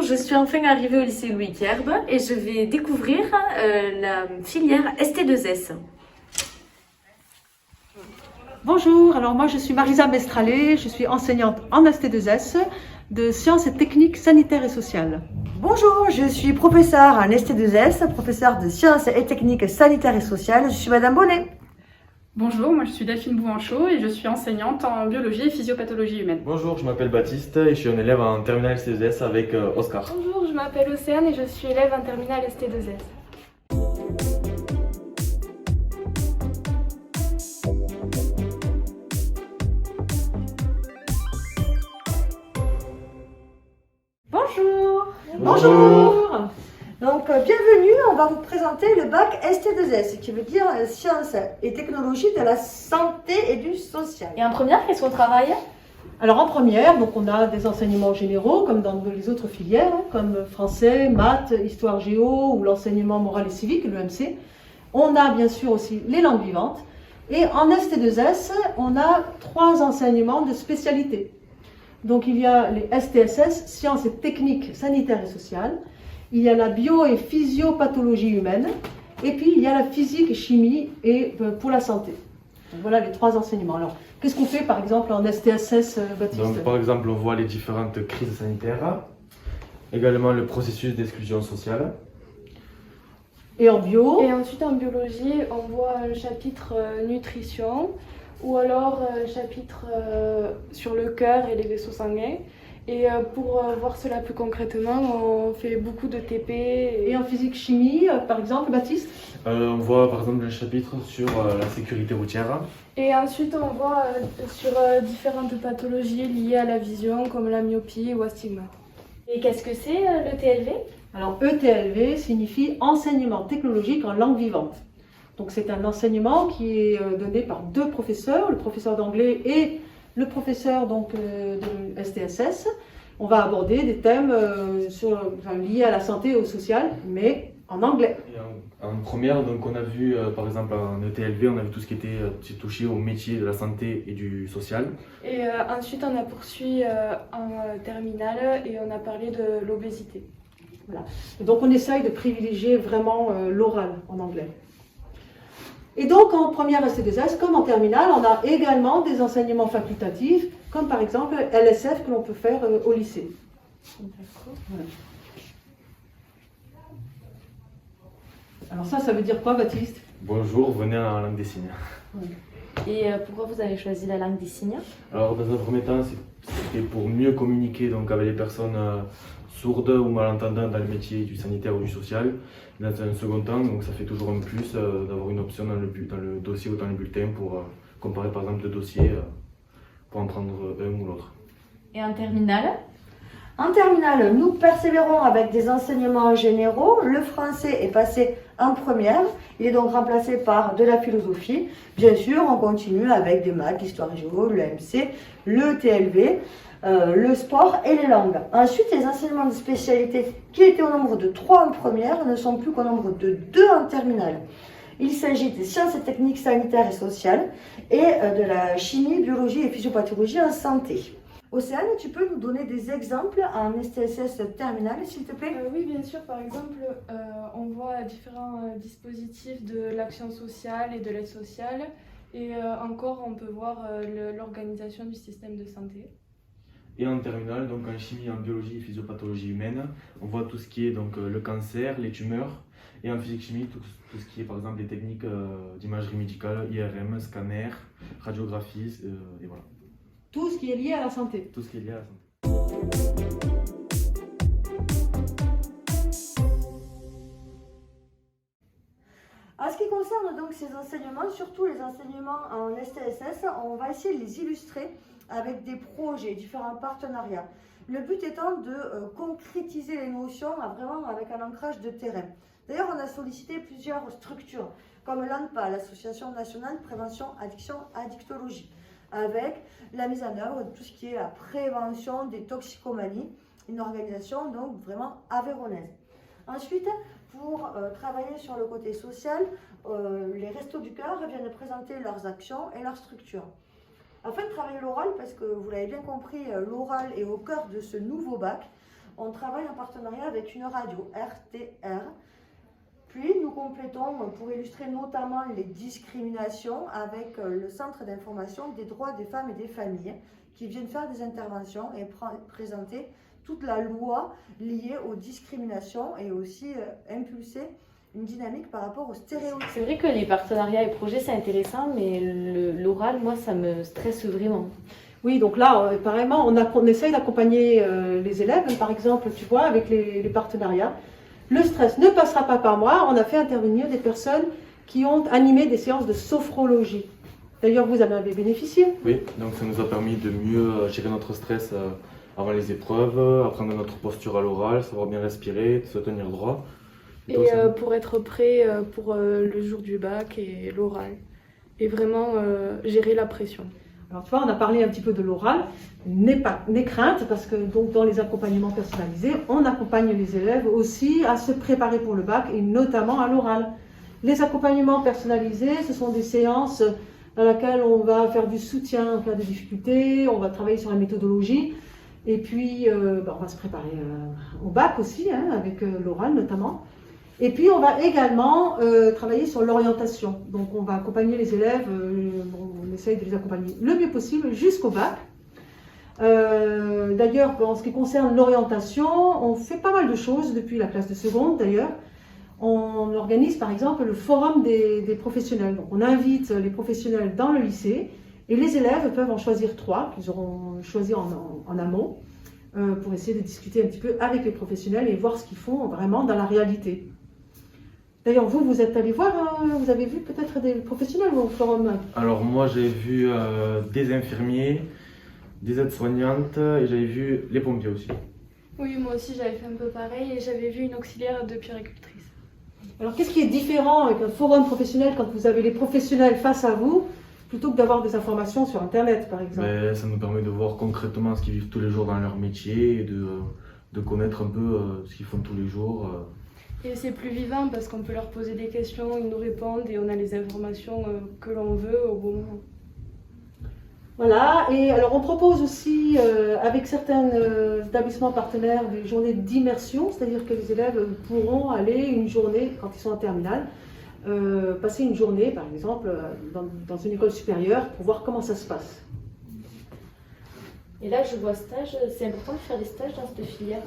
je suis enfin arrivée au lycée Louis Querbe et je vais découvrir la filière ST2S. Bonjour, alors moi je suis Marisa Mestrallet, je suis enseignante en ST2S de sciences et techniques sanitaires et sociales. Bonjour, je suis professeure en ST2S, professeure de sciences et techniques sanitaires et sociales. Je suis Madame Bonnet. Bonjour, moi je suis Delphine Bouanchot et je suis enseignante en biologie et physiopathologie humaine. Bonjour, je m'appelle Baptiste et je suis un élève en terminale ST2S avec Oscar. Bonjour, je m'appelle Océane et je suis élève en terminale ST2S. Bonjour. Bonjour. Donc, bienvenue, on va vous présenter le bac ST2S, qui veut dire Sciences et technologies de la santé et du social. Et en première, qu'est-ce qu'on travaille? Alors en première, donc on a des enseignements généraux comme dans les autres filières, comme français, maths, histoire géo ou l'enseignement moral et civique, l'EMC. On a bien sûr aussi les langues vivantes. Et en ST2S, on a 3 enseignements de spécialité. Donc il y a les STSS, sciences et techniques sanitaires et sociales. Il y a la bio- et physiopathologie humaine. Et puis il y a la physique et chimie et pour la santé. Donc, voilà les 3 enseignements. Alors, qu'est-ce qu'on fait par exemple en STSS, Baptiste? Donc par exemple, on voit les différentes crises sanitaires, également le processus d'exclusion sociale. Et en bio? Et ensuite en biologie, on voit un chapitre nutrition ou alors un chapitre sur le cœur et les vaisseaux sanguins. Et pour voir cela plus concrètement, on fait beaucoup de TP. Et en physique-chimie, par exemple, Baptiste? On voit par exemple un chapitre sur la sécurité routière. Et ensuite, on voit sur différentes pathologies liées à la vision, comme la myopie ou astigmate. Et qu'est-ce que c'est le TLV? Alors, ETLV signifie enseignement technologique en langue vivante. Donc, c'est un enseignement qui est donné par 2 professeurs, le professeur d'anglais et le professeur donc, de STSS. On va aborder des thèmes liés à la santé et au social, mais en anglais. Et en première, donc on a vu par exemple en ETLV, on a vu tout ce qui était touché au métier de la santé et du social. Et ensuite, on a poursuivi en terminale et on a parlé de l'obésité. Voilà. Et donc, on essaye de privilégier vraiment l'oral en anglais. Et donc, en première ST2S, comme en terminale, on a également des enseignements facultatifs, comme par exemple LSF que l'on peut faire au lycée. Voilà. Alors ça veut dire quoi, Baptiste? Bonjour, venez en langue des signes. Et pourquoi vous avez choisi la langue des signes? Alors dans un premier temps, c'était pour mieux communiquer donc, avec les personnes sourdes ou malentendantes dans le métier du sanitaire ou du social. Dans un second temps, donc ça fait toujours un plus d'avoir une option dans le dossier ou dans le bulletin pour comparer par exemple 2 dossiers pour en prendre un ou l'autre. Et en terminale? En terminale, nous persévérons avec des enseignements généraux. Le français est passé en première. Il est donc remplacé par de la philosophie. Bien sûr, on continue avec des maths, l'histoire géo, le MC, le TLV, le sport et les langues. Ensuite, les enseignements de spécialité qui étaient au nombre de 3 en première ne sont plus qu'au nombre de 2 en terminale. Il s'agit des sciences et techniques sanitaires et sociales et de la chimie, biologie et physiopathologie en santé. Océane, tu peux nous donner des exemples en STSS terminale, s'il te plaît? Oui, bien sûr. Par exemple, on voit différents dispositifs de l'action sociale et de l'aide sociale. Et encore, on peut voir l'organisation du système de santé. Et en terminale, donc en chimie, en biologie et physiopathologie humaine, on voit tout ce qui est donc, le cancer, les tumeurs. Et en physique-chimie, tout ce qui est par exemple les techniques d'imagerie médicale, IRM, scanner, radiographie, et voilà. Tout ce qui est lié à la santé. Tout ce qui est lié à la santé. En ce qui concerne donc ces enseignements, surtout les enseignements en STSS, on va essayer de les illustrer avec des projets, différents partenariats. Le but étant de concrétiser les notions vraiment avec un ancrage de terrain. D'ailleurs, on a sollicité plusieurs structures, comme l'ANPA, l'Association nationale de prévention addiction addictologie, avec la mise en œuvre de tout ce qui est la prévention des toxicomanies, une organisation donc vraiment aveyronnaise. Ensuite, pour travailler sur le côté social, les Restos du Cœur viennent de présenter leurs actions et leurs structures. Afin de travailler l'oral, parce que vous l'avez bien compris, l'oral est au cœur de ce nouveau bac, On travaille en partenariat avec une radio, RTR. Puis nous complétons, pour illustrer notamment les discriminations, avec le Centre d'information des droits des femmes et des familles, qui viennent faire des interventions et présenter toute la loi liée aux discriminations et aussi impulser une dynamique par rapport aux stéréotypes. C'est vrai que les partenariats et projets c'est intéressant, mais l'oral, moi, ça me stresse vraiment. Oui, donc là, apparemment, on essaye d'accompagner les élèves. Par exemple, tu vois, avec les partenariats, le stress ne passera pas par moi. On a fait intervenir des personnes qui ont animé des séances de sophrologie. D'ailleurs, vous en avez bénéficié. Oui, donc ça nous a permis de mieux gérer notre stress avant les épreuves, apprendre notre posture à l'oral, savoir bien respirer, se tenir droit. Et pour être prêt pour le jour du bac et l'oral. Et vraiment gérer la pression. Alors tu vois, on a parlé un petit peu de l'oral. N'aie crainte, parce que donc, dans les accompagnements personnalisés, on accompagne les élèves aussi à se préparer pour le bac et notamment à l'oral. Les accompagnements personnalisés, ce sont des séances dans lesquelles on va faire du soutien en cas de difficulté, on va travailler sur la méthodologie et puis on va se préparer au bac aussi, hein, avec l'oral notamment. Et puis on va également travailler sur l'orientation. Donc on va accompagner les élèves, on essaye de les accompagner le mieux possible jusqu'au bac. D'ailleurs, en ce qui concerne l'orientation, on fait pas mal de choses depuis la classe de seconde d'ailleurs. On organise par exemple le forum des professionnels. Donc on invite les professionnels dans le lycée et les élèves peuvent en choisir 3 qu'ils auront choisi en amont pour essayer de discuter un petit peu avec les professionnels et voir ce qu'ils font vraiment dans la réalité. D'ailleurs, vous êtes allé voir, vous avez vu peut-être des professionnels au forum? Alors moi j'ai vu des infirmiers, des aides-soignantes et j'avais vu les pompiers aussi. Oui, moi aussi j'avais fait un peu pareil et j'avais vu une auxiliaire de puéricultrice. Alors qu'est-ce qui est différent avec un forum professionnel quand vous avez les professionnels face à vous, plutôt que d'avoir des informations sur Internet par exemple? Ça nous permet de voir concrètement ce qu'ils vivent tous les jours dans leur métier et de connaître un peu ce qu'ils font tous les jours. Et c'est plus vivant parce qu'on peut leur poser des questions, ils nous répondent et on a les informations que l'on veut au bon moment. Voilà, et alors on propose aussi avec certains établissements partenaires des journées d'immersion, c'est-à-dire que les élèves pourront aller une journée, quand ils sont en terminale, passer une journée par exemple dans une école supérieure pour voir comment ça se passe. Et là, je vois stage, c'est important de faire des stages dans cette filière?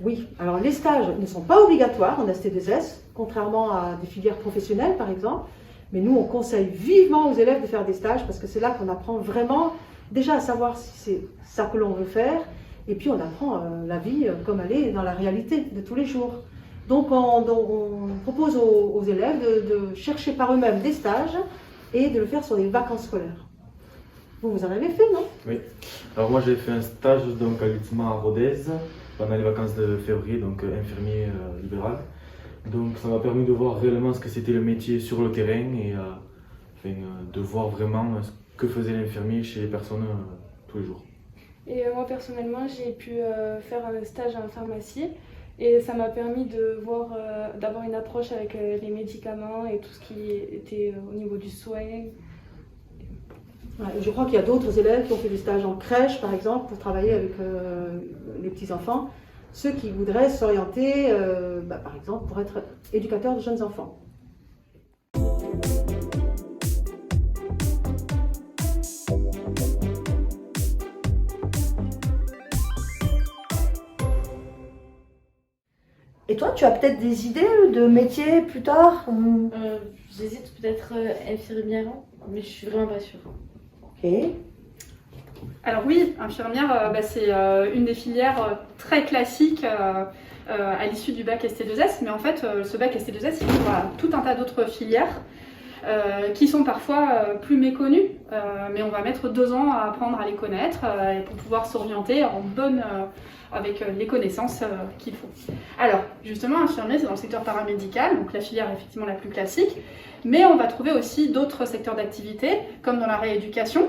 Oui, alors les stages ne sont pas obligatoires en ST2S, contrairement à des filières professionnelles par exemple. Mais nous, on conseille vivement aux élèves de faire des stages parce que c'est là qu'on apprend vraiment déjà à savoir si c'est ça que l'on veut faire. Et puis on apprend la vie comme elle est dans la réalité de tous les jours. Donc on propose aux élèves de chercher par eux-mêmes des stages et de le faire sur des vacances scolaires. Vous en avez fait, non? Oui. Alors moi j'ai fait un stage donc, à l'UTSMA à Rodez pendant les vacances de février, donc infirmier libéral. Donc ça m'a permis de voir réellement ce que c'était le métier sur le terrain et de voir vraiment ce que faisait l'infirmier chez les personnes tous les jours. Et moi personnellement j'ai pu faire un stage en pharmacie et ça m'a permis de voir, d'avoir une approche avec les médicaments et tout ce qui était au niveau du soin. Ouais, je crois qu'il y a d'autres élèves qui ont fait des stages en crèche par exemple pour travailler avec les petits-enfants. Ceux qui voudraient s'orienter, par exemple, pour être éducateurs de jeunes enfants. Et toi, tu as peut-être des idées de métiers plus tard? J'hésite peut-être infirmière, mais je suis vraiment pas sûre. Ok. Alors oui, infirmière, c'est une des filières très classiques à l'issue du bac ST2S, mais en fait ce bac ST2S il ouvre à tout un tas d'autres filières qui sont parfois plus méconnues, mais on va mettre 2 ans à apprendre à les connaître pour pouvoir s'orienter avec les connaissances qu'il faut. Alors justement, infirmier c'est dans le secteur paramédical, donc la filière effectivement la plus classique, mais on va trouver aussi d'autres secteurs d'activité comme dans la rééducation.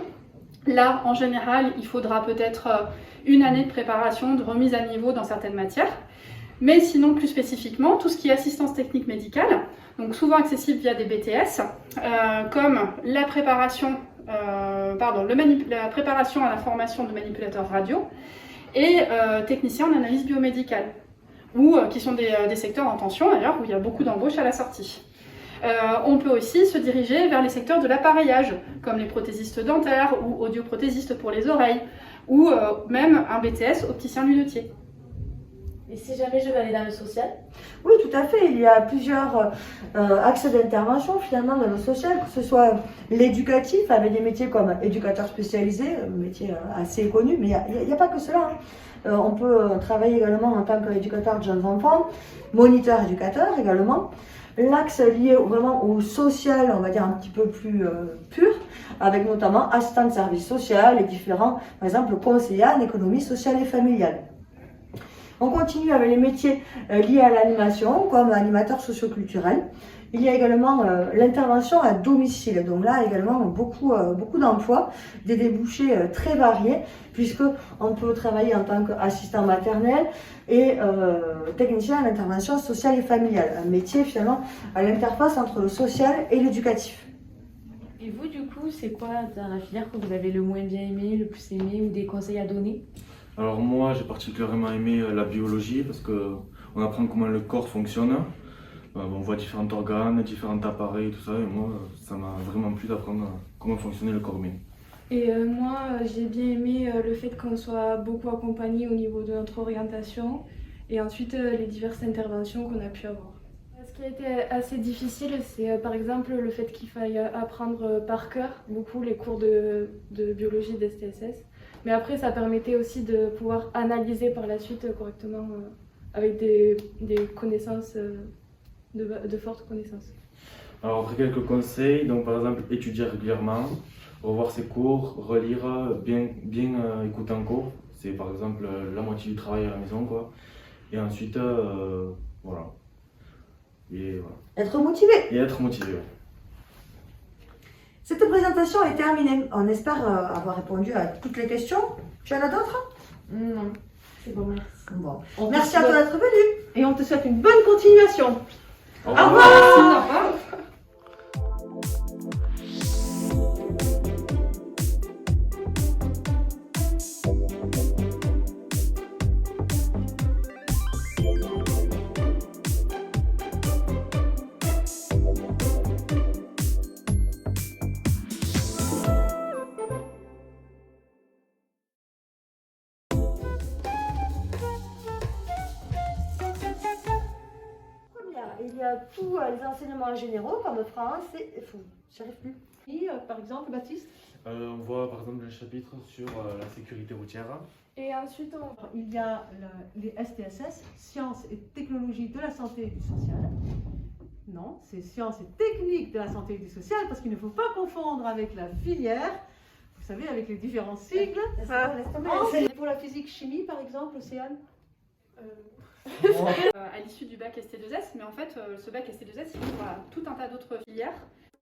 Là, en général, il faudra peut-être une année de préparation, de remise à niveau dans certaines matières. Mais sinon, plus spécifiquement, tout ce qui est assistance technique médicale, donc souvent accessible via des BTS, comme la préparation, la préparation à la formation de manipulateurs radio, et technicien en analyse biomédicale, ou qui sont des secteurs en tension d'ailleurs, où il y a beaucoup d'embauches à la sortie. On peut aussi se diriger vers les secteurs de l'appareillage, comme les prothésistes dentaires ou audioprothésistes pour les oreilles, ou même un BTS opticien-lunetier. Et si jamais je veux aller dans le social? Oui, tout à fait. Il y a plusieurs axes d'intervention finalement dans le social, que ce soit l'éducatif, avec des métiers comme éducateur spécialisé, un métier assez connu, mais il n'y a pas que cela. On peut travailler également en tant qu'éducateur de jeunes enfants, moniteur éducateur également. L'axe lié vraiment au social, on va dire un petit peu plus pur, avec notamment assistant de service social et différents, par exemple, conseillers en économie sociale et familiale. On continue avec les métiers liés à l'animation, comme animateur socioculturel. Il y a également l'intervention à domicile. Donc là, également, beaucoup d'emplois, des débouchés très variés, puisqu'on peut travailler en tant qu'assistant maternel et technicien à l'intervention sociale et familiale. Un métier, finalement, à l'interface entre le social et l'éducatif. Et vous, du coup, c'est quoi dans la filière que vous avez le moins bien aimé, le plus aimé, ou des conseils à donner? Alors moi, j'ai particulièrement aimé la biologie parce qu'on apprend comment le corps fonctionne. On voit différents organes, différents appareils, tout ça, et moi, ça m'a vraiment plu d'apprendre comment fonctionnait le corps humain. Et moi, j'ai bien aimé le fait qu'on soit beaucoup accompagné au niveau de notre orientation et ensuite les diverses interventions qu'on a pu avoir. Ce qui a été assez difficile, c'est par exemple le fait qu'il faille apprendre par cœur beaucoup les cours de biologie d'STSS. Mais après, ça permettait aussi de pouvoir analyser par la suite correctement avec des connaissances, de fortes connaissances. Alors après quelques conseils, donc par exemple étudier régulièrement, revoir ses cours, relire, bien écouter en cours, c'est par exemple la moitié du travail à la maison quoi. Et ensuite voilà. Et voilà. Être motivé. Et être motivé. Ouais. Cette présentation est terminée. On espère avoir répondu à toutes les questions. Tu en as d'autres? Non, c'est bon, merci. Bon. On te Merci à toi souhaite- d'être venu. Et on te souhaite une bonne continuation. Au Au revoir. revoir. Il y a tous les enseignements généraux comme français. J'arrive plus. Et, par exemple, Baptiste, On voit par exemple un chapitre sur la sécurité routière. Et ensuite, il y a les STSS, Sciences et Technologies de la Santé et du Social. Non, c'est Sciences et Techniques de la Santé et du Social, parce qu'il ne faut pas confondre avec la filière, vous savez, avec les différents sigles. Pour la physique-chimie, par exemple, Océane. À l'issue du bac ST2S, mais en fait, ce bac ST2S, il ouvre à tout un tas d'autres filières